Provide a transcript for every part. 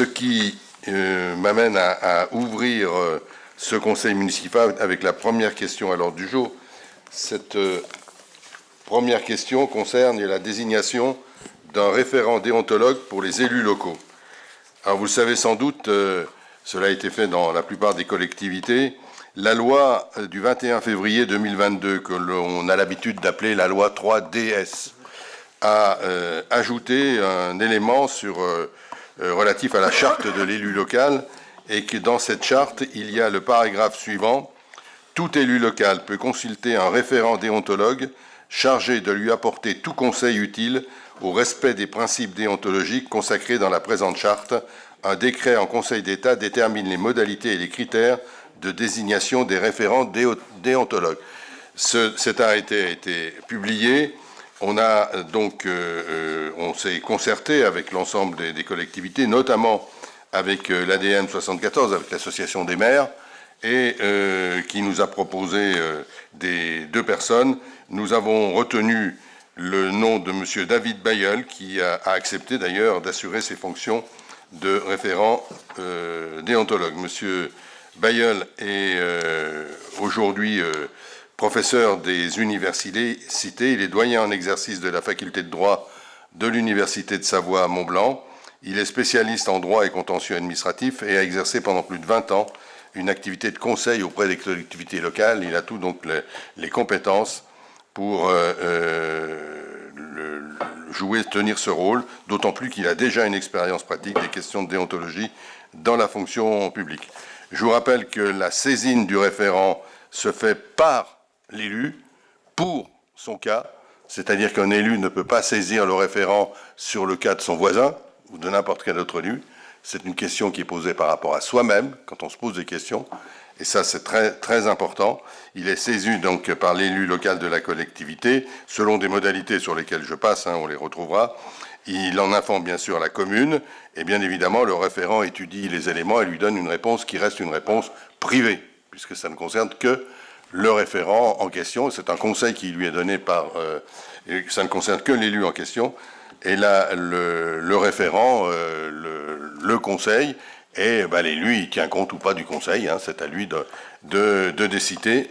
Ce qui m'amène à ouvrir ce conseil municipal avec la première question à l'ordre du jour. Cette première question concerne la désignation d'un référent déontologue pour les élus locaux. Alors vous le savez sans doute, cela a été fait dans la plupart des collectivités. La loi du 21 février 2022, que l'on a l'habitude d'appeler la loi 3DS, a ajouté un élément relatif à la charte de l'élu local, et que dans cette charte, il y a le paragraphe suivant: tout élu local peut consulter un référent déontologue chargé de lui apporter tout conseil utile au respect des principes déontologiques consacrés dans la présente charte. Un décret en Conseil d'État détermine les modalités et les critères de désignation des référents déontologues. Cet arrêté a été publié. On s'est concerté avec l'ensemble des collectivités, notamment avec l'ADN 74, avec l'association des maires, et qui nous a proposé des deux personnes. Nous avons retenu le nom de M. David Bayeul, qui a accepté d'ailleurs d'assurer ses fonctions de référent déontologue. M. Bayeul est aujourd'hui professeur des universités. Il est doyen en exercice de la faculté de droit de l'Université de Savoie à Mont-Blanc. Il est spécialiste en droit et contentieux administratif et a exercé pendant plus de 20 ans une activité de conseil auprès des collectivités locales. Il a tout donc les compétences pour tenir ce rôle, d'autant plus qu'il a déjà une expérience pratique des questions de déontologie dans la fonction publique. Je vous rappelle que la saisine du référent se fait par l'élu pour son cas, c'est-à-dire qu'un élu ne peut pas saisir le référent sur le cas de son voisin ou de n'importe quel autre élu. C'est une question qui est posée par rapport à soi-même, quand on se pose des questions, et ça c'est très, très important. Il est saisi donc par l'élu local de la collectivité, selon des modalités sur lesquelles je passe, on les retrouvera. Il en informe bien sûr la commune, et bien évidemment le référent étudie les éléments et lui donne une réponse qui reste une réponse privée, puisque ça ne concerne que le référent en question. C'est un conseil qui lui est donné et ça ne concerne que l'élu en question. Et là, le référent le conseil, et l'élu, il tient compte ou pas du conseil, c'est à lui de décider.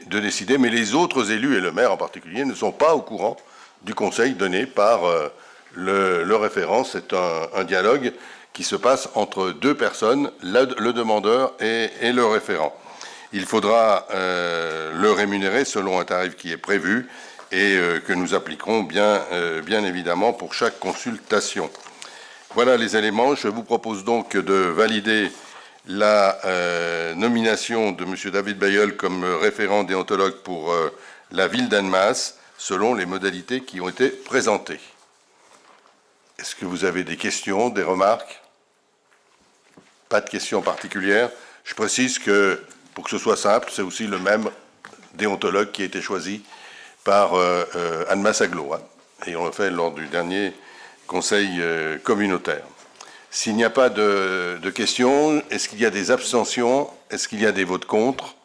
Mais les autres élus, et le maire en particulier, ne sont pas au courant du conseil donné par le référent. C'est un dialogue qui se passe entre deux personnes, le demandeur et le référent. Il faudra le rémunérer selon un tarif qui est prévu et que nous appliquerons bien évidemment pour chaque consultation. Voilà les éléments. Je vous propose donc de valider la nomination de M. David Bayeul comme référent déontologue pour la ville d'Annemasse, selon les modalités qui ont été présentées. Est-ce que vous avez des questions, des remarques? Pas de questions particulières. Je précise que, pour que ce soit simple, c'est aussi le même déontologue qui a été choisi par Annemasse Agglo, et on l'a fait lors du dernier conseil communautaire. S'il n'y a pas de questions, est-ce qu'il y a des abstentions? Est-ce qu'il y a des votes contre?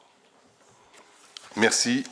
Merci.